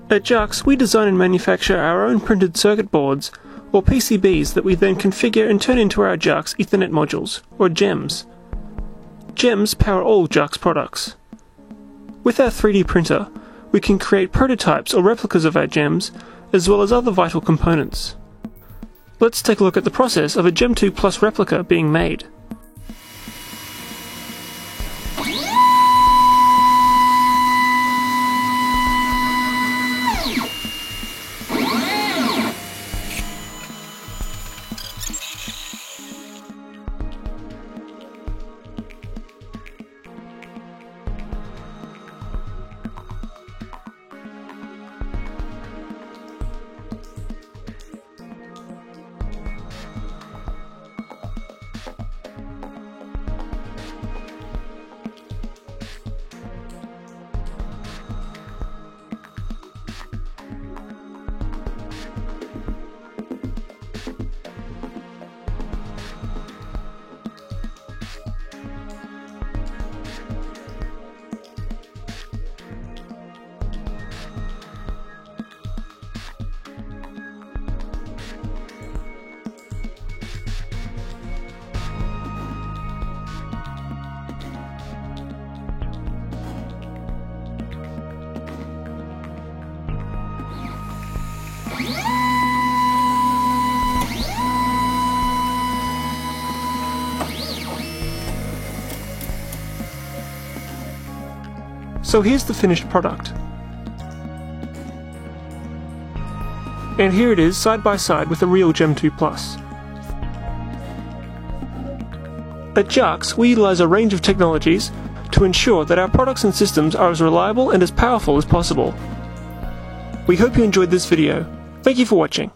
At JUX, we design and manufacture our own printed circuit boards, or PCBs, that we then configure and turn into our JUX Ethernet modules, or GEMs. GEMs power all JUX products. With our 3D printer, we can create prototypes or replicas of our GEMs, as well as other vital components. Let's take a look at the process of a GEM 2 Plus replica being made. So here's the finished product. And here it is side by side with a real GEM 2 Plus. At JUX, we utilize a range of technologies to ensure that our products and systems are as reliable and as powerful as possible. We hope you enjoyed this video. Thank you for watching.